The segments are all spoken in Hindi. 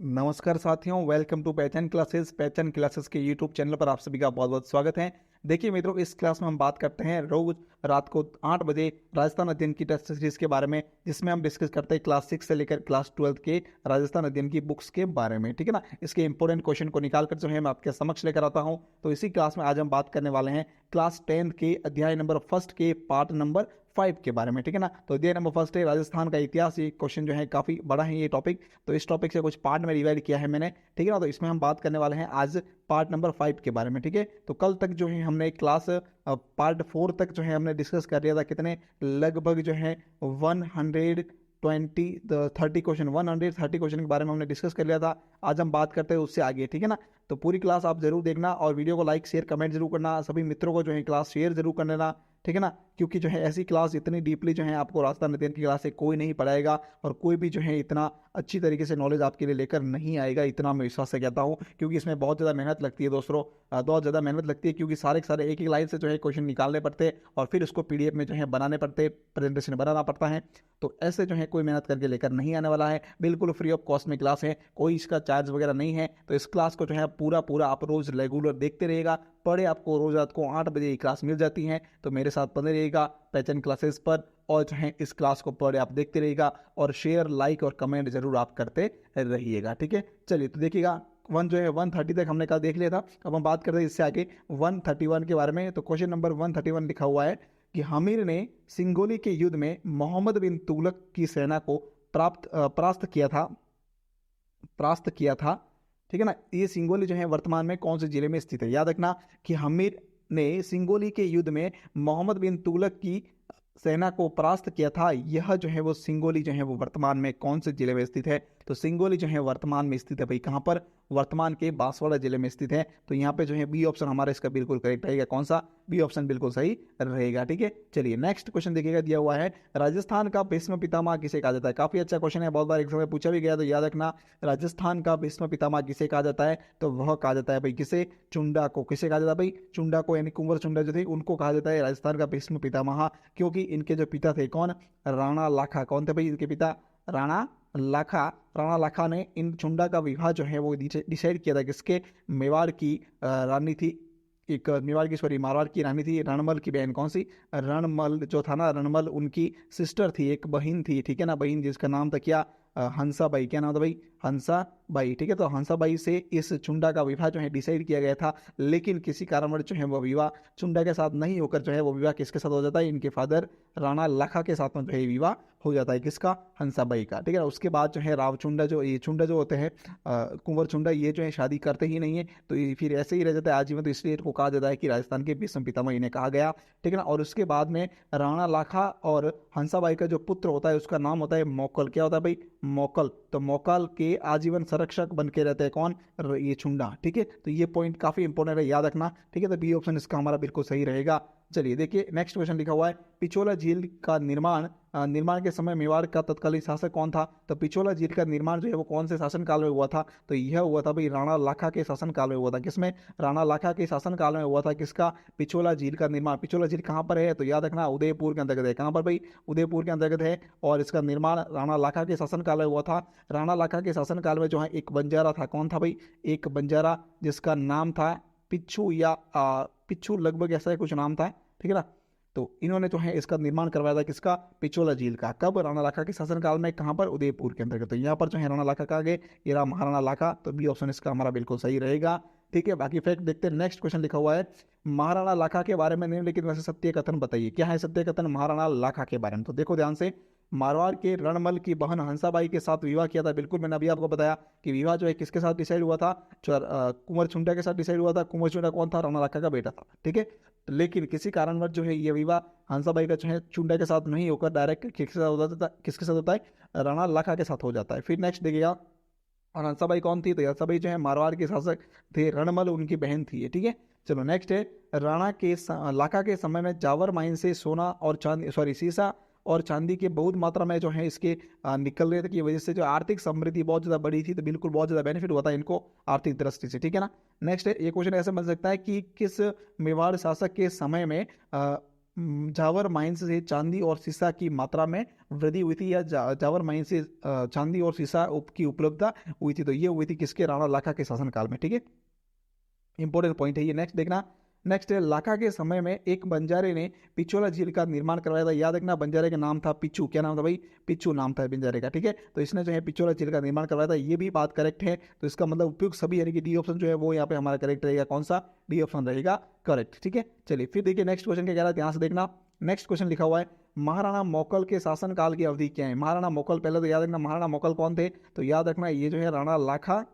नमस्कार साथियों, वेलकम टू पहचान क्लासेस के यूट्यूब चैनल पर आप सभी का बहुत बहुत स्वागत है। देखिए मित्रों, इस क्लास में हम बात करते हैं रोज रात को 8 बजे राजस्थान अध्ययन की टेस्ट सीरीज के बारे में, जिसमें हम डिस्कस करते हैं क्लास 6 से लेकर क्लास 12 के राजस्थान अध्ययन की बुक्स के बारे में। ठीक है ना, इसके इंपॉर्टेंट क्वेश्चन को निकाल कर जो है मैं आपके समक्ष लेकर आता हूं। तो इसी क्लास में आज हम बात करने वाले हैं क्लास 10 के अध्याय नंबर 1 के पार्ट नंबर 5 के बारे में। ठीक है ना, तो अध्याय नंबर 1 है राजस्थान का इतिहास। ये क्वेश्चन जो है काफी बड़ा है ये टॉपिक, तो इस टॉपिक से कुछ पार्ट में डिवाइड किया है मैंने। ठीक है ना, तो इसमें हम बात करने वाले हैं आज पार्ट नंबर 5 के बारे में। ठीक है, तो कल तक जो है हमने क्लास पार्ट 4 तक जो है हमने डिस्कस कर लिया था। कितने लगभग जो है 130 क्वेश्चन 130 क्वेश्चन के बारे में हमने डिस्कस कर लिया था। आज हम बात करते हैं उससे आगे। ठीक है ना, तो पूरी क्लास आप जरूर देखना और वीडियो को लाइक शेयर कमेंट जरूर करना। सभी मित्रों को जो है क्लास शेयर जरूर कर लेना। ठीक है ना, क्योंकि जो है ऐसी क्लास इतनी डीपली जो है आपको राजस्थान अध्ययन की क्लास से कोई नहीं पढ़ाएगा और कोई भी जो है इतना अच्छी तरीके से नॉलेज आपके लिए लेकर नहीं आएगा, इतना मैं विश्वास से कहता हूँ। क्योंकि इसमें बहुत ज़्यादा मेहनत लगती है दोस्तों, बहुत ज़्यादा मेहनत लगती है, क्योंकि सारे के सारे एक एक लाइन से जो है क्वेश्चन निकालने पड़ते हैं और फिर उसको पीडीएफ में जो है बनाने पड़ते, प्रेजेंटेशन बनाना पड़ता है। तो ऐसे जो है कोई मेहनत करके लेकर नहीं आने वाला है, बिल्कुल फ्री ऑफ कॉस्ट में क्लास है, कोई इसका चार्ज वगैरह नहीं है। तो इस क्लास को जो है पूरा पूरा आप रोज रेगुलर देखते रहेगा, पढ़े आपको रोज रात को 8 बजे क्लास मिल जाती है। तो मेरे साथ बने रहेगा पहचान क्लासेस पर और जो है इस क्लास को पढ़े आप देखते रहेगा और शेयर लाइक और कमेंट जरूर आप करते रहिएगा। ठीक है, चलिए तो देखिएगा वन जो है 130 तक हमने कल देख लिया था। अब हम बात करते हैं इससे आगे 131 के बारे में। तो क्वेश्चन नंबर 131 लिखा हुआ है कि हमीर ने सिंगोली के युद्ध में मोहम्मद बिन तुगलक की सेना को परास्त किया था। ठीक है ना, ये सिंगोली जो है वर्तमान में कौन से जिले में स्थित है? याद रखना कि हमीर ने सिंगोली के युद्ध में मोहम्मद बिन तुगलक की सेना को परास्त किया था। यह जो है वो सिंगोली जो है वो वर्तमान में कौन से जिले में स्थित है? तो सिंगोली जो है वर्तमान में स्थित है भाई कहाँ पर? वर्तमान के बांसवाड़ा जिले में स्थित है। तो यहाँ पे जो है बी ऑप्शन हमारा इसका बिल्कुल करेक्ट रहेगा। कौन सा? बी ऑप्शन बिल्कुल सही रहेगा। ठीक है, चलिए नेक्स्ट क्वेश्चन देखिएगा, दिया हुआ है राजस्थान का भीष्म पितामह किसे कहा जाता है? काफी अच्छा क्वेश्चन है, बहुत बार एग्जाम में पूछा भी गया, तो याद रखना राजस्थान का भीष्म पितामह किसे कहा जाता है? तो वह कहा जाता है भाई किसे? चुंडा को। किसे कहा जाता है भाई? चुंडा को, यानी कुंवर चुंडा जो थे उनको कहा जाता है राजस्थान का भीष्म पितामह, क्योंकि इनके जो पिता थे कौन? राणा लाखा। कौन थे भाई इनके पिता? राणा लाखा। राणा लाखा ने इन चुंडा का विवाह जो है वो डिसाइड किया था किसके? मेवाड़ की रानी थी, एक मेवाड़ की, सॉरी, मारवाड़ की रानी थी, रणमल की बहन। कौन सी? रणमल जो था ना, रणमल उनकी सिस्टर थी, एक बहन थी। ठीक है ना, बहन जिसका नाम था क्या? हंसाबाई। क्या नाम था भाई? हंसाबाई। ठीक है, तो हंसाबाई से इस चुंडा का विवाह जो है डिसाइड किया गया था, लेकिन किसी कारणवश जो है वो विवाह चुंडा के साथ नहीं होकर जो है वो विवाह किसके साथ हो जाता है? इनके फादर राणा लाखा के साथ में जो है विवाह हो जाता है। किसका? हंसाबाई का। ठीक है, उसके बाद जो है रावचुंडा जो ये चुंडा जो होते हैं, कुंवर चुंडा, ये जो है शादी करते ही नहीं है, तो ये फिर ऐसे ही रह जाता है आजीवन। तो इसलिए इनको कहा जाता है कि राजस्थान के भीष्म पितामह इन्हें कहा गया। ठीक है ना, और उसके बाद में राणा लाखा और हंसाबाई का जो पुत्र होता है उसका नाम होता है मोकल। क्या होता है भाई? मोकल। तो मोकल के आजीवन संरक्षक बन के रहते हैं कौन? ये चुंडा। ठीक है, तो ये पॉइंट काफी इंपॉर्टेंट है, याद रखना। ठीक है, तो बी ऑप्शन इसका हमारा बिल्कुल सही रहेगा। चलिए देखिए नेक्स्ट क्वेश्चन लिखा हुआ है पिछोला झील का निर्माण के समय मेवाड़ का तत्कालीन शासक कौन था? तो पिछोला झील का निर्माण जो है वो कौन से शासन काल में हुआ था? तो यह हुआ था भाई राणा लाखा के शासन काल में हुआ था। किसमें? राणा लाखा के शासन काल में हुआ था। किसका? पिछोला झील का निर्माण। पिछोला झील कहाँ पर है? तो याद रखना उदयपुर के अंतर्गत है। कहाँ पर भाई? उदयपुर के अंतर्गत है, और इसका निर्माण राणा लाखा के शासन काल में हुआ था। राणा लाखा के शासन काल में जो है एक बंजारा था। कौन था भाई? एक बंजारा जिसका नाम था पिच्छू, या पिच्छू लगभग ऐसा कुछ नाम था। ठीक है ना, तो इन्होंने जो है इसका निर्माण करवाया था। किसका? पिछोला झील का। कब? राणा लाखा के शासनकाल में। कहां पर? उदयपुर के अंतर्गत। तो यहाँ पर जो है राणा लाखा कहा गए, ये रहा महाराणा लाखा। तो बी ऑप्शन इसका हमारा बिल्कुल सही रहेगा। ठीक है, बाकी फैक्ट देखते हैं। नेक्स्ट क्वेश्चन लिखा हुआ है महाराणा लाखा के बारे में निम्नलिखित में से सत्य कथन बताइए। क्या है सत्य कथन महाराणा लाखा के बारे में? तो देखो ध्यान से, मारवाड़ के रणमल की बहन हंसाबाई के साथ विवाह किया था। बिल्कुल, मैंने अभी आपको बताया कि विवाह जो है किसके साथ डिसाइड हुआ था? कुंवर चुंडा के साथ डिसाइड हुआ था। कुंवर चुंडा कौन था? राणा लाखा का बेटा था। ठीक है, लेकिन किसी कारणवश जो है ये विवाह हंसाबाई का जो है चुंडा के साथ नहीं होकर डायरेक्ट किसके साथ हो जाता है? किसके साथ होता है? राणा लाखा के साथ हो जाता है। फिर नेक्स्ट देखिएगा, और हंसाबाई कौन थी? तो हंसाबाई जो है मारवाड़ के शासक थे, रणमल उनकी बहन थी। ठीक है, चलो नेक्स्ट है लाखा के समय में जावर माइन से सोना और चांदी, सॉरी, सीसा और चांदी के बहुत मात्रा में जो है इसके निकलने की वजह से जो आर्थिक समृद्धि बहुत ज्यादा बड़ी थी। तो बिल्कुल बहुत ज्यादा बेनिफिट हुआ था इनको आर्थिक दृष्टि से। ठीक है ना, नेक्स्ट है, ये क्वेश्चन ऐसे बन सकता है कि किस मेवाड़ शासक के समय में जावर माइंस से चांदी और सीसा की मात्रा में वृद्धि हुई थी, या जावर माइंस से चांदी और सीसा की उपलब्धता हुई थी। तो ये हुई थी किसके? राणा लाखा के शासनकाल में। ठीक है, इंपॉर्टेंट पॉइंट है ये। नेक्स्ट देखना, नेक्स्ट है लाखा के समय में एक बंजारे ने पिछोला झील का निर्माण करवाया था। याद रखना, बंजारे का नाम था पिच्चू। क्या नाम था भाई? पिच्चू नाम था बंजारे का। ठीक है, तो इसने जो है पिछोला झील का निर्माण करवाया था, ये भी बात करेक्ट है। तो इसका मतलब उपयुक्त सभी यानी कि डी ऑप्शन जो है वो यहाँ पे हमारा करेक्ट रहेगा। कौन सा? डी ऑप्शन रहेगा करेक्ट। ठीक है, चलिए फिर देखिए नेक्स्ट क्वेश्चन क्या कह रहा है, ध्यान से देखना। नेक्स्ट क्वेश्चन लिखा हुआ है, महाराणा मोकल के शासनकाल की अवधि क्या है? महाराणा मोकल, पहले तो याद रखना महाराणा मोकल कौन थे? तो याद रखना ये जो है राणा लाखा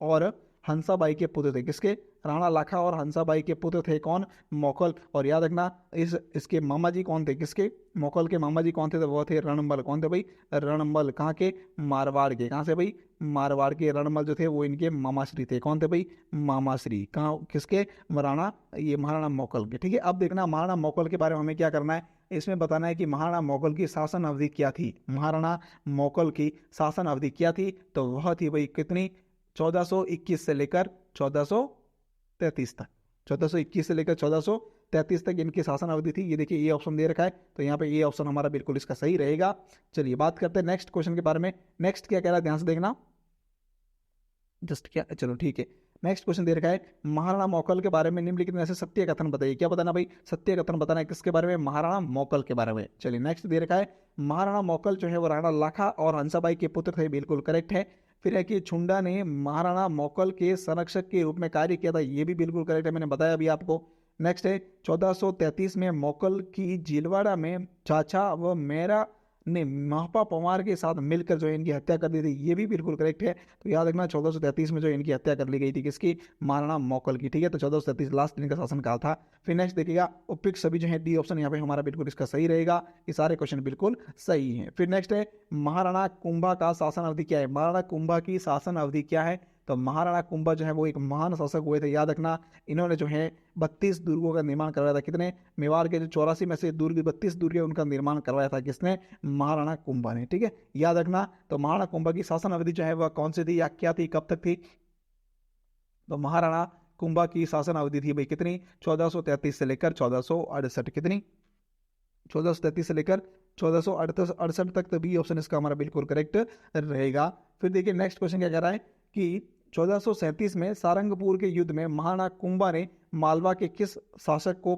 और हंसाबाई के पुत्र थे। किसके? राणा लाखा और हंसाबाई के पुत्र थे। कौन? मोकल। और याद रखना इसके मामा जी कौन थे? किसके? मोकल के मामा जी कौन थे? तो वो थे रणबल। कौन थे भाई? रणबल। कहाँ के? मारवाड़ के। कहाँ से भाई? मारवाड़ के। रणबल जो थे वो इनके मामाश्री थे। कौन थे भाई? मामाश्री। कहाँ? किसके? राणा, ये महाराणा मोकल के। ठीक है, अब देखना महाराणा मोकल के बारे में हमें क्या करना है, इसमें बताना है कि महाराणा मोकल की शासन अवधि क्या थी। महाराणा मोकल की शासन अवधि क्या थी? तो वह थी भाई कितनी? 1421 से लेकर 1433 तक। 1421 से लेकर 1433 तक इनकी शासन अवधि थी। ये देखिए ये ऑप्शन दे रखा है, तो यहाँ पे ये ऑप्शन हमारा बिल्कुल इसका सही रहेगा। चलिए बात करते हैं नेक्स्ट क्वेश्चन के बारे में। नेक्स्ट क्या कह रहा है, ध्यान से देखना। जस्ट क्या, चलो ठीक है, नेक्स्ट क्वेश्चन दे रखा है, महाराणा मोकल के बारे में निम्नलिखित में से सत्य कथन बताइए। क्या बताना भाई? सत्य कथन बताना है। किसके बारे में? महाराणा मोकल के बारे में। चलिए नेक्स्ट दे रखा है, महाराणा मोकल जो है वो राणा लाखा और हंसाबाई के पुत्र थे। बिल्कुल करेक्ट है। फिर है कि छुंडा ने महाराणा मोकल के संरक्षक के रूप में कार्य किया था। ये भी बिल्कुल करेक्ट है, मैंने बताया अभी आपको। नेक्स्ट है 1433 में मोकल की झीलवाड़ा में चाचा व मेरा ने महापा पवार के साथ मिलकर जो है इनकी हत्या कर दी थी। ये भी बिल्कुल करेक्ट है। तो याद रखना 1433 में जो इनकी हत्या कर ली गई थी। किसकी? महाराणा मोकल की। ठीक है, तो 1433 लास्ट इनका शासनकाल था। फिर नेक्स्ट देखिएगा, उपयुक्त सभी जो है डी ऑप्शन यहाँ पे हमारा बिल्कुल इसका सही रहेगा। ये सारे क्वेश्चन बिल्कुल सही है। फिर नेक्स्ट है, महाराणा कुंभा का शासन अवधि क्या है? महाराणा कुंभा की शासन अवधि क्या है? तो महाराणा कुंभा जो है वो एक महान शासक हुए थे। याद रखना, इन्होंने जो है 32 दुर्गों का निर्माण करवाया था। कितने? मेवाड़ के जो 84 में से दुर्ग 32 दुर्ग है उनका निर्माण करवाया था। किसने? महाराणा कुंभा ने। ठीक है, याद रखना। तो महाराणा कुंभा की शासन अवधि जो है वह कौन सी थी या क्या थी, कब तक थी? तो महाराणा कुंभा की शासन अवधि थी भाई कितनी? 1433 से लेकर 1468। कितनी? 1433 से लेकर 1468 तक। तो बी ऑप्शन इसका हमारा बिल्कुल करेक्ट रहेगा। फिर देखिए नेक्स्ट क्वेश्चन क्या कह रहा है कि 1437 में सारंगपुर के युद्ध में महाराणा कुंभा ने मालवा के किस शासक को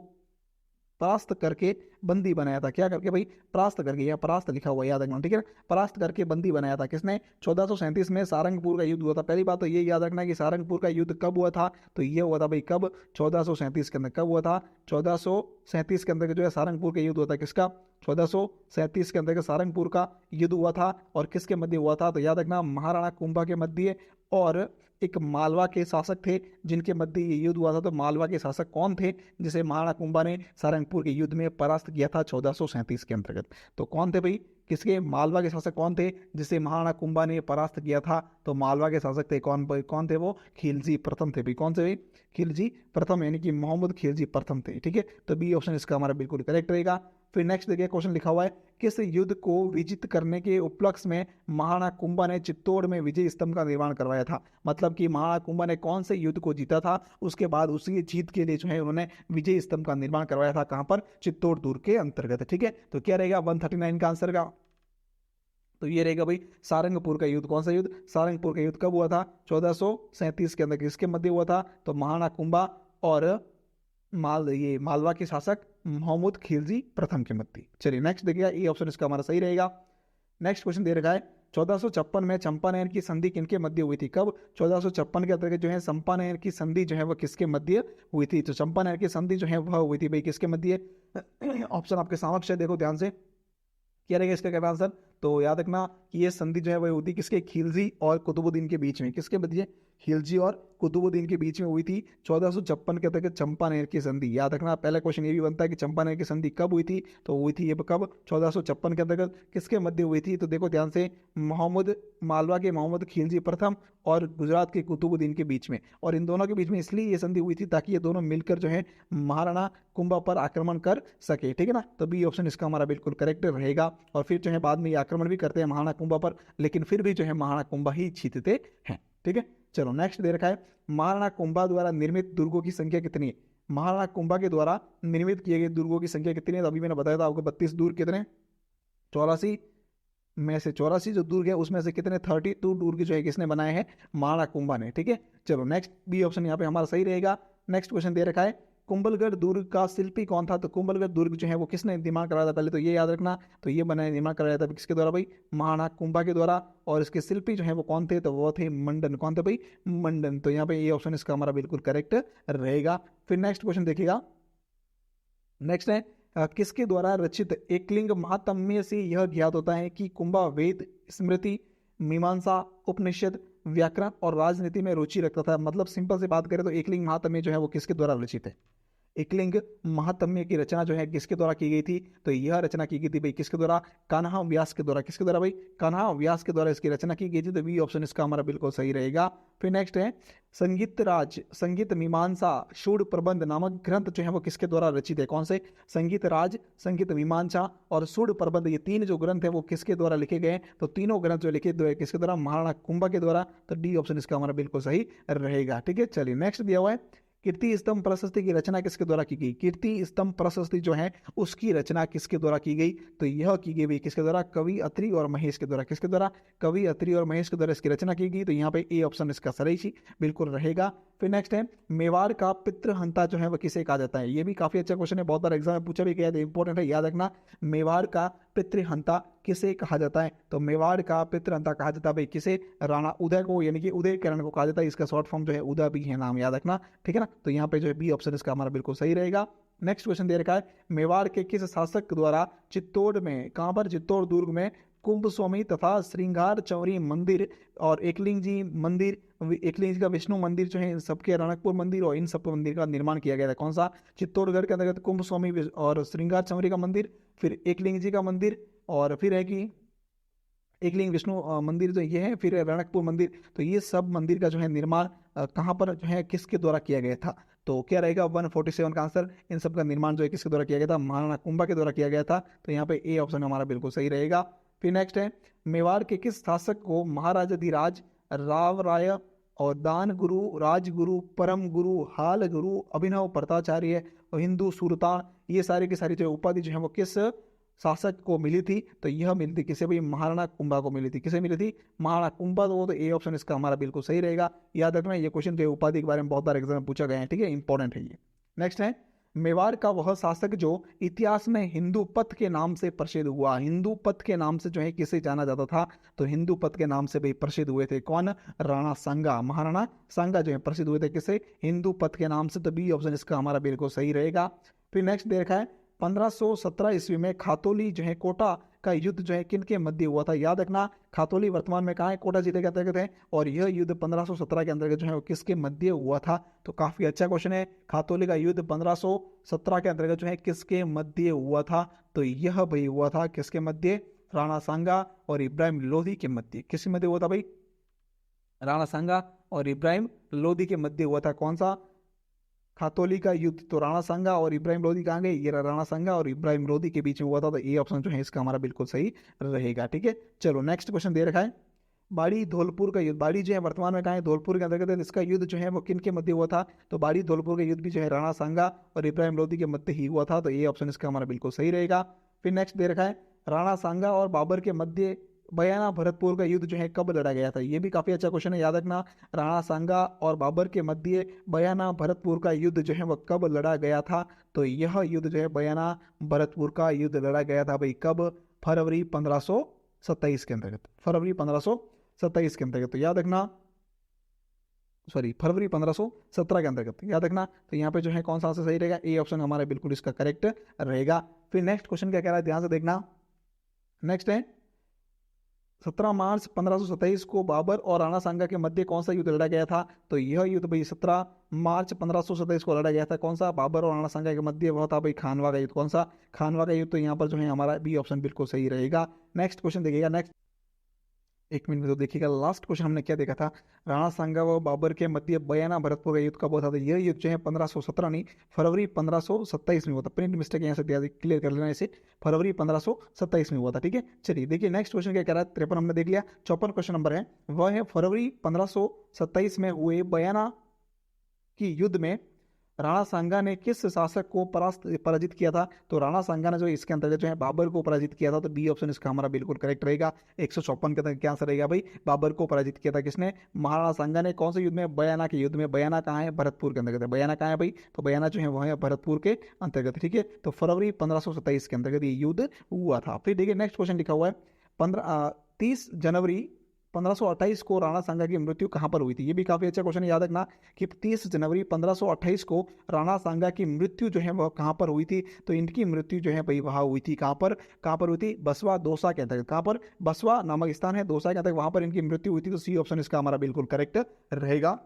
परास्त करके बंदी बनाया था? क्या करके भाई? परास्त करके, या परास्त लिखा हुआ याद रखना। ठीक है, परास्त करके बंदी बनाया था। किसने? 1437 में सारंगपुर का युद्ध हुआ था। पहली बात तो ये याद रखना कि सारंगपुर का युद्ध कब हुआ था? तो ये हुआ था भाई कब? 1437 के अंदर। कब हुआ था? 1437 के अंदर जो है सारंगपुर का युद्ध हुआ था। किसका? 1437 के अंदर सारंगपुर का युद्ध हुआ था। और किसके मध्य हुआ था? तो याद रखना महाराणा कुंभा के मध्य और एक मालवा के शासक थे जिनके मध्य ये युद्ध हुआ था। तो मालवा के शासक कौन थे जिसे महाराणा कुंभा ने सारंगपुर के युद्ध में परास्त किया था 1437 के अंतर्गत? तो कौन थे भाई? किसके? मालवा के शासक कौन थे जिसे महाराणा कुंभा ने परास्त किया था? तो मालवा के शासक थे। कौन कौन थे वो? खिलजी प्रथम थे भाई। कौन से भाई? खिलजी प्रथम, यानी कि मोहम्मद खिलजी प्रथम थे। ठीक है, तो बी ऑप्शन इसका हमारा बिल्कुल करेक्ट रहेगा। फिर नेक्स्ट देखिए क्वेश्चन लिखा हुआ है, किस युद्ध को विजित करने के उपलक्ष्य में महाराणा कुंभा ने चित्तौड़ में विजय स्तंभ का निर्माण करवाया था? मतलब कि महाराणा कुंभा ने कौन से युद्ध को जीता था, उसके बाद उसी जीत के लिए जो है उन्होंने विजय स्तंभ का निर्माण करवाया था। कहां पर? चित्तौड़ दुर्ग के अंतर्गत। ठीक है, तो क्या रहेगा 139 का आंसर का? तो ये रहेगा भाई सारंगपुर का युद्ध। कौन सा युद्ध? सारंगपुर का युद्ध कब हुआ था? 1437 के अंदर। किसके मध्य हुआ था? तो महाराणा कुंभा और ये मालवा के शासक मोहम्मद खिलजी प्रथम के मध्य। चलिए नेक्स्ट देखिएगा, ये ऑप्शन इसका हमारा सही रहेगा। नेक्स्ट क्वेश्चन दे रखा है, 1456 में चंपानेर की संधि किनके मध्य हुई थी? कब? 1456 के अंतर्गत जो है चंपानेर की संधि जो है वह किसके मध्य हुई थी? तो चंपानेर की संधि जो है वह हुई थी भाई किसके मध्य? ऑप्शन आपके समक्ष है, देखो ध्यान से। क्या रहेगा इसका क्या आंसर? तो याद रखना कि ये संधि जो है वह होती किसके? खिलजी और कुतुबुद्दीन के बीच में। किसके मध्य? खिलजी और कुतुबुद्दीन के बीच में हुई थी 1456 के तक चंपानेर की संधि। याद रखना पहला क्वेश्चन ये भी बनता है कि चंपानेर की संधि कब हुई थी? तो हुई थी ये कब? 1456 के अंतर्गत। किसके मध्य हुई थी? तो देखो ध्यान से, मोहम्मद मालवा के मोहम्मद खिलजी प्रथम और गुजरात के कुतुबुद्दीन के बीच में। और इन दोनों के बीच में इसलिए ये संधि हुई थी ताकि ये दोनों मिलकर जो है महाराणा कुंभा पर आक्रमण कर सके। ठीक है ना, तो बी ऑप्शन इसका हमारा बिल्कुल करेक्ट रहेगा। और फिर जो है बाद में ये आक्रमण भी करते हैं महाराणा कुंभा पर, लेकिन फिर भी जो है महाराणा कुंभा ही जीतते हैं। ठीक है, चलो नेक्स्ट दे रखा है, महाराणा कुंभा द्वारा निर्मित दुर्गों की संख्या कितनी है? महाराणा कुंभा के द्वारा निर्मित किए गए दुर्गों की संख्या कितनी है? तो अभी मैंने बताया था आपको 32 दुर्ग कितने, 84 में से 84 जो दुर्ग है उसमें से कितने 32 दुर्ग जो है किसने बनाए हैं? महाराणा कुंभा ने। ठीक है, चलो नेक्स्ट बी ऑप्शन यहाँ पे हमारा सही रहेगा। नेक्स्ट क्वेश्चन दे रखा है कुंभलगढ़ दुर्ग का शिल्पी कौन था? तो कुंभलगढ़ दुर्ग जो है वो किसने निर्माण कराया था? पहले तो ये याद रखना, तो ये बनाया निर्माण कराया था किसके द्वारा भाई? महाराणा कुंभा के द्वारा। और इसके शिल्पी जो है वो कौन थे? तो वो थे मंडन। कौन थे भाई? मंडन। तो यहाँ पे ये ऑप्शन इसका हमारा बिल्कुल करेक्ट रहेगा। फिर नेक्स्ट क्वेश्चन देखिएगा, नेक्स्ट है किसके द्वारा रचित एकलिंग महात्म्य से यह ज्ञात होता है कि कुंभा वेद, स्मृति, मीमांसा, उपनिषद, व्याकरण और राजनीति में रुचि रखता था। मतलब सिंपल से बात करें तो एकलिंग महात्म्य जो है वो किसके द्वारा रचित है? एकलिंग महात्म्य की रचना जो है किसके द्वारा की गई थी? तो यह रचना की गई थी भाई किसके द्वारा? कान्हा व्यास के द्वारा। किसके द्वारा भाई? कान्हा व्यास के द्वारा इसकी रचना की गई थी। तो बी ऑप्शन इसका हमारा बिल्कुल सही रहेगा। फिर नेक्स्ट है संगीत राज, संगीत मीमांसा, शूड प्रबंध नामक ग्रंथ जो है वो किसके द्वारा रचित है? कौन से? संगीत राज, संगीत मीमांसा और शूड प्रबंध, ये तीन जो ग्रंथ है वो किसके द्वारा लिखे गए? तो तीनों ग्रंथ जो लिखे गए किसके द्वारा? महाराणा कुंभा के द्वारा। तो डी ऑप्शन इसका हमारा बिल्कुल सही रहेगा। ठीक है, चलिए नेक्स्ट दिया हुआ है कीर्ति स्तंभ प्रशस्ति की रचना किसके द्वारा की गई? कीर्ति स्तंभ प्रशस्ति जो है उसकी रचना किसके द्वारा की गई? तो यह की गई किसके द्वारा? कवि अत्रि और महेश के द्वारा। किसके द्वारा? कवि अत्रि और महेश के द्वारा इसकी रचना की गई। तो यहाँ पे ए ऑप्शन इसका सही बिल्कुल रहेगा। फिर नेक्स्ट है मेवाड़ का पितृहंता जो है वह किसे कहा जाता है? ये भी काफी अच्छा क्वेश्चन है, बहुत बार एग्जाम में पूछा भी गया है, इंपॉर्टेंट है, याद रखना। मेवाड़ का पितृहंता किसे कहा जाता है? तो मेवाड़ का पितृहंता कहा जाता है भाई किसे? राणा उदय को, यानी कि उदय किरण को कहा जाता है। इसका शॉर्ट फॉर्म जो है उदय भी है, नाम याद रखना। ठीक है ना, तो यहाँ पे जो है बी ऑप्शन इसका हमारा बिल्कुल सही रहेगा। नेक्स्ट क्वेश्चन दे रखा है मेवाड़ के किस शासक द्वारा चित्तौड़ में, कहां पर? चित्तौड़ दुर्ग में कुंभ स्वामी तथा श्रृंगार चौरी मंदिर और एकलिंग जी मंदिर, एकलिंग जी का विष्णु मंदिर जो है इन सबके, रणकपुर मंदिर और इन सब मंदिर का निर्माण किया गया था? कौन सा? चित्तौड़गढ़ के अंतर्गत कुंभ स्वामी और श्रृंगार चौरी का मंदिर, फिर एकलिंग जी का मंदिर, और फिर है कि एकलिंग विष्णु मंदिर जो ये है, फिर रणकपुर मंदिर। तो ये सब मंदिर का जो है निर्माण कहाँ पर जो है किसके द्वारा किया गया था? तो क्या रहेगा 147 का आंसर? इन सब का निर्माण जो है किसके द्वारा किया गया था? महाराणा कुंभा के द्वारा किया गया था। तो यहाँ पे ए ऑप्शन हमारा बिल्कुल सही रहेगा। फिर नेक्स्ट है मेवाड़ के किस शासक को महाराजाधिराज, राव राय और दान गुरु, राजगुरु, परम गुरु, हाल गुरु, अभिनव प्रताचार्य और हिंदू सुल्तान, ये सारी की सारी जो उपाधि जो है वो किस शासक को मिली थी? तो यह मिली थी किसे भाई? महाराणा कुंभा को मिली थी। किसे मिली थी? महाराणा कुंभा। तो ए ऑप्शन इसका हमारा बिल्कुल सही रहेगा। याद रखना ये क्वेश्चन जो उपाधि के बारे में बहुत बार एग्जाम में पूछा गया है। ठीक है, इंपॉर्टेंट है ये। नेक्स्ट है मेवाड़ का वह शासक जो इतिहास में हिंदू पथ के नाम से प्रसिद्ध हुआ। हिंदू पथ के नाम से जो है किसे जाना जाता था? तो हिंदू पथ के नाम से भाई प्रसिद्ध हुए थे कौन? राणा सांगा। महाराणा सांगा जो है प्रसिद्ध हुए थे किसे? हिंदू पथ के नाम से। तो बी ऑप्शन इसका हमारा बिल्कुल सही रहेगा। फिर नेक्स्ट देखा है 1517 ईस्वी में खातौली जो है कोटा का युद्ध जो है किन के मध्य हुआ था? याद रखना खातौली वर्तमान में कहाँ है? कोटा जिले के अंतर्गत है। और यह युद्ध 1517 के अंतर्गत जो है वो किसके मध्य हुआ था? तो काफी अच्छा क्वेश्चन है। खातौली का युद्ध 1517 के अंतर्गत जो है किसके मध्य हुआ था? तो यह भाई हुआ था किसके मध्य? राणा सांगा और इब्राहिम लोधी के मध्य। किसके मध्य हुआ था भाई? राणा सांगा और इब्राहिम लोधी के मध्य हुआ था। कौन सा? खातौली का युद्ध। तो राणा सांगा और इब्राहिम लोधी कहाँ गए? ये राणा सांगा और इब्राहिम लोधी के बीच में हुआ था। तो ये ऑप्शन जो है इसका हमारा बिल्कुल सही रहेगा। ठीक है, चलो नेक्स्ट क्वेश्चन दे रखा है बाड़ी धौलपुर का युद्ध। बाड़ी जो है वर्तमान में कहाँ है? धौलपुर के अंतर्गत है। इसका युद्ध जो है वो किन के मध्य हुआ था? तो बाड़ी धौलपुर का युद्ध भी जो है राणा सांगा और इब्राहिम लोधी के मध्य ही हुआ था। तो ये ऑप्शन इसका हमारा बिल्कुल सही रहेगा। फिर नेक्स्ट दे रखा है राणा सांगा और बाबर के मध्य बयाना भरतपुर का युद्ध जो है कब लड़ा गया था? ये भी काफी अच्छा क्वेश्चन है, याद रखना। राणा सांगा और बाबर के मध्य बयाना भरतपुर का युद्ध जो है वह कब लड़ा गया था? तो यह युद्ध जो है बयाना भरतपुर का युद्ध लड़ा गया था भाई कब? फरवरी 1527 के अंतर्गत। फरवरी 1527 के अंतर्गत। तो याद रखना, सॉरी फरवरी 1517 के अंतर्गत, याद रखना। तो यहाँ पे जो है कौन सा आंसर सही रहेगा? ए ऑप्शन हमारा बिल्कुल इसका करेक्ट रहेगा। फिर नेक्स्ट क्वेश्चन क्या कह रहा है, ध्यान से देखना। नेक्स्ट है 17 मार्च 1527 को बाबर और राणा सांगा के मध्य कौन सा युद्ध लड़ा गया था? तो यह युद्ध भाई 17 मार्च 1527 को लड़ा गया था। कौन सा? बाबर और राणा सांगा के मध्य वह था भाई खानवा का युद्ध। कौन सा? खानवा का युद्ध। तो यहाँ पर जो है हमारा बी ऑप्शन बिल्कुल सही रहेगा। नेक्स्ट क्वेश्चन देखिएगा। नेक्स्ट एक मिनट में तो देखिएगा, लास्ट क्वेश्चन हमने क्या देखा था? राणा सांगा व बाबर के मध्य बयाना भरतपुर का युद्ध कब हुआ था? तो यह युद्ध जो है 1517 नहीं, फरवरी 1527 में हुआ था। प्रिंट मिस्टेक यहाँ से क्लियर कर लेना इसे। फरवरी 1527 में हुआ था। ठीक है, चलिए देखिए नेक्स्ट क्वेश्चन क्या कह रहा है। 53 हमने देख लिया। 54 क्वेश्चन नंबर है वह है फरवरी 1527 में हुए बयाना की युद्ध में राणा सांगा ने किस शासक को पराजित किया था? तो राणा सांगा ने जो इसके अंतर्गत जो है बाबर को पराजित किया था। तो बी ऑप्शन इसका हमारा बिल्कुल करेक्ट रहेगा। 154 के अंदर क्या आंसर रहेगा भाई? बाबर को पराजित किया था किसने? महाराणा सांगा ने। कौन से युद्ध में? बयाना के युद्ध में। बयाना कहाँ है? भरतपुर के अंतर्गत है। बयाना कहाँ है भाई? तो बयाना जो है वह है भरतपुर के अंतर्गत, ठीक है। तो फरवरी 1527 के अंतर्गत ये युद्ध हुआ था। फिर देखिए नेक्स्ट क्वेश्चन लिखा हुआ है 30 जनवरी 1528 को राणा सांगा की मृत्यु कहां पर हुई थी? ये भी काफी अच्छा क्वेश्चन, याद रखना कि 30 जनवरी 1528 को राणा सांगा की मृत्यु जो है वह कहां पर हुई थी? तो इनकी मृत्यु जो है भाई वहां हुई थी। कहां पर हुई थी? बसवा दौसा के अंतर्गत। कहां पर? बसवा नामक स्थान है दौसा के अंतर्गत, वहां पर इनकी मृत्यु हुई थी। तो सी ऑप्शन इसका हमारा बिल्कुल करेक्ट रहेगा।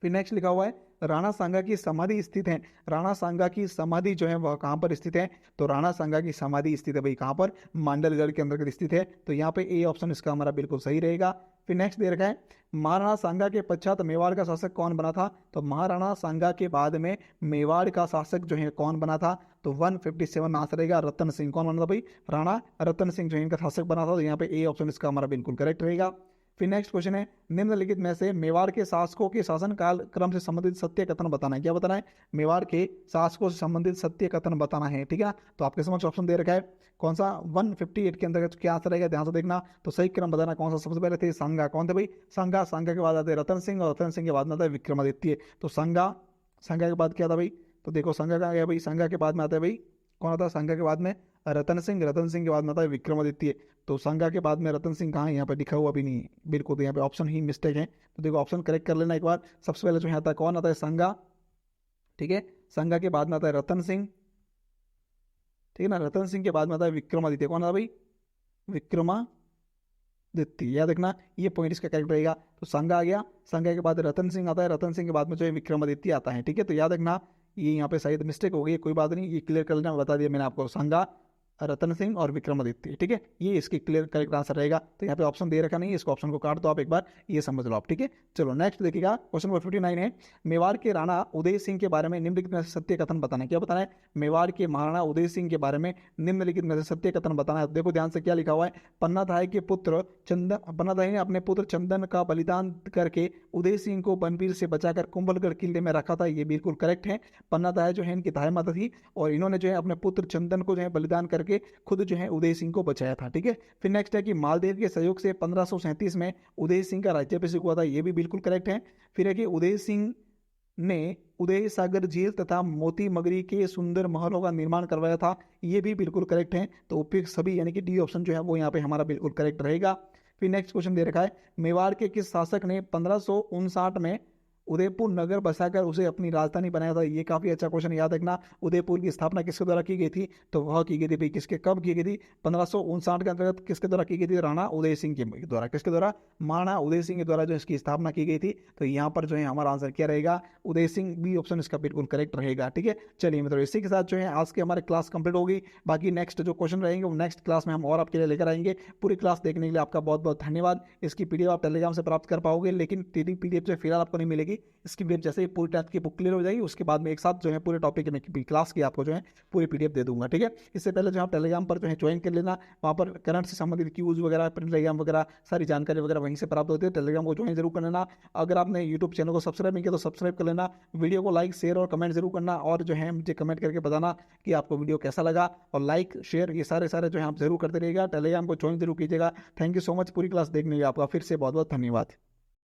फिर नेक्स्ट लिखा हुआ है राणा सांगा की समाधि स्थित है। राणा सांगा की समाधि जो है वह कहां पर स्थित है? तो राणा सांगा की समाधि स्थित है भाई कहां पर? मांडलगढ़ के अंतर्गत स्थित है। तो यहाँ पे ए ऑप्शन इसका हमारा बिल्कुल सही रहेगा। फिर नेक्स्ट दे रखा है महाराणा सांगा के पश्चात मेवाड़ का शासक कौन बना था? तो महाराणा सांगा के बाद में मेवाड़ का शासक जो है कौन बना था? तो 157 आंसर रहेगा रतन सिंह। कौन बना था भाई? राणा रतन सिंह जो है इनका शासक बना था। तो यहाँ पे ए ऑप्शन इसका हमारा बिल्कुल करेक्ट रहेगा। फिर नेक्स्ट क्वेश्चन है निम्नलिखित में से मेवाड़ के शासकों के शासन काल क्रम से संबंधित सत्य कथन बताना है। क्या बताना है? मेवाड़ के शासकों से संबंधित सत्य कथन बताना है, ठीक है ना। तो आपके समक्ष ऑप्शन दे रखा है कौन सा? 158 के अंतर्गत क्या आंसर रहेगा? ध्यान से देखना। तो सही क्रम बताना कौन सा? सबसे पहले थे सांगा। कौन थे भाई? सांगा। सांगा के बाद आते रतन सिंह, और रतन सिंह के बाद में आता है विक्रमादित्य। तो सांगा, सांगा के बाद क्या था भाई? तो देखो सांगा कहाँ गया भाई? सांगा के बाद में आता है भाई कौन आता है? सांगा के बाद में रतन सिंह। रतन सिंह के बाद में आता है विक्रमादित्य। तो सांगा के बाद में रतन सिंह कहाँ है? यहाँ पे लिखा हुआ भी नहीं है बिल्कुल। तो यहाँ पे ऑप्शन ही मिस्टेक है। तो देखो ऑप्शन करेक्ट कर लेना एक बार। सबसे पहले जो है आता है कौन? आता है सांगा, ठीक है। सांगा के बाद में आता है रतन सिंह, ठीक है ना। रतन सिंह के बाद में आता है विक्रमादित्य। कौन आता है भाई? विक्रमादित्य। याद रखना ये पॉइंट इसका करेक्ट रहेगा। तो सांगा आ गया, सांगा के बाद रतन सिंह आता है, रतन सिंह के बाद में जो है विक्रमादित्य आता है, ठीक है। तो याद रखना ये यहाँ पे शायद मिस्टेक हो गई, कोई बात नहीं, ये क्लियर कर लेना, बता दिया मैंने आपको। सांगा, रतन सिंह और विक्रमादित्य, ठीक है। ये इसकी क्लियर करेक्ट आंसर रहेगा। तो यहाँ पे ऑप्शन दे रखा नहीं है, इसको ऑप्शन को काट दो आप एक बार, ये समझ लो आप, ठीक है। चलो नेक्स्ट देखिएगा क्वेश्चन नंबर 59 है मेवाड़ के राणा उदय सिंह के बारे में निम्नलिखित में से सत्य कथन बताना है। क्या बताना है? मेवाड़ के महाराणा उदय सिंह के बारे में निम्नलिखित में से सत्य कथन बताना है। देखो ध्यान से क्या लिखा हुआ है, पन्नाधाय के पुत्र चंदन, पन्नाधाय ने अपने पुत्र चंदन का बलिदान करके उदय सिंह को बनवीर से बचाकर कुंभलगढ़ किले में रखा था। ये बिल्कुल करेक्ट है। पन्नाधाय जो है इनकी धाय माता थी और इन्होंने जो है अपने पुत्र चंदन को जो है बलिदान करके खुद जो है उदय सिंह को बचाया था, ठीक है। फिर नेक्स्ट है कि मालदेव के सहयोग से 1537 में उदय सिंह का राज्याभिषेक हुआ था। ये भी बिल्कुल करेक्ट है। फिर है कि उदय सिंह ने उदय सागर झील तथा मोती मगरी के सुंदर महलों का निर्माण करवाया था। ये भी बिल्कुल करेक्ट है। तो उपयुक्त सभी यानी कि डी ऑप्शन जो है वो यहाँ पे हमारा बिल्कुल करेक्ट रहेगा। फिर नेक्स्ट क्वेश्चन दे रखा है मेवाड़ के किस शासक ने 1559 में उदयपुर नगर बसाकर उसे अपनी राजधानी बनाया था। ये काफी अच्छा क्वेश्चन, याद रखना। उदयपुर की स्थापना किसके द्वारा की गई थी? तो वह की गई थी भाई किसके, कब की गई थी? 1559 के अंतर्गत किसके द्वारा की गई थी? राणा उदय सिंह के द्वारा। किसके द्वारा? महाराणा उदय सिंह के द्वारा जो इसकी स्थापना की गई थी। तो यहाँ पर जो है हमारा आंसर क्या रहेगा? उदय सिंह। बी ऑप्शन इसका बिल्कुल करेक्ट रहेगा, ठीक है। चलिए मित्रों इसी के साथ जो है आज की हमारी क्लास कंप्लीट होगी। बाकी नेक्स्ट जो क्वेश्चन रहेंगे वो नेक्स्ट क्लास में हम और आपके लिए लेकर आएंगे। पूरी क्लास देखने के लिए आपका बहुत बहुत धन्यवाद। इसकी पीडीएफ आप टेलीग्राम से प्राप्त कर पाओगे, लेकिन पीडीएफ जो फिलहाल आपको नहीं मिलेगी। इसकी पीडीएफ जैसे ही पूरी टेस्ट की बुक क्लियर हो जाएगी उसके बाद में एक साथ जो है पूरे टॉपिक की क्लास की आपको जो है पूरी पीडीएफ दे दूंगा, ठीक है। इससे पहले जो आप टेलीग्राम पर जो है ज्वाइन कर लेना, वहाँ पर करंट से संबंधित क्यूज वगैरह, प्रिंट एग्जाम वगैरह सारी जानकारी वगैरह वहीं से प्राप्त होती है। टेलीग्राम को ज्वाइन जरूर कर लेना। अगर आपने यूट्यूब चैनल को सब्सक्राइब नहीं किया तो सब्सक्राइब कर लेना। वीडियो को लाइक, शेयर और कमेंट जरूर करना, और जो है मुझे कमेंट करके बताना कि आपको वीडियो कैसा लगा। और लाइक शेयर ये सारे जो है आप जरूर करते रहिएगा। टेलीग्राम को ज्वाइन जरूर कीजिएगा। थैंक यू सो मच पूरी क्लास देखने के लिए आपका फिर से बहुत बहुत धन्यवाद।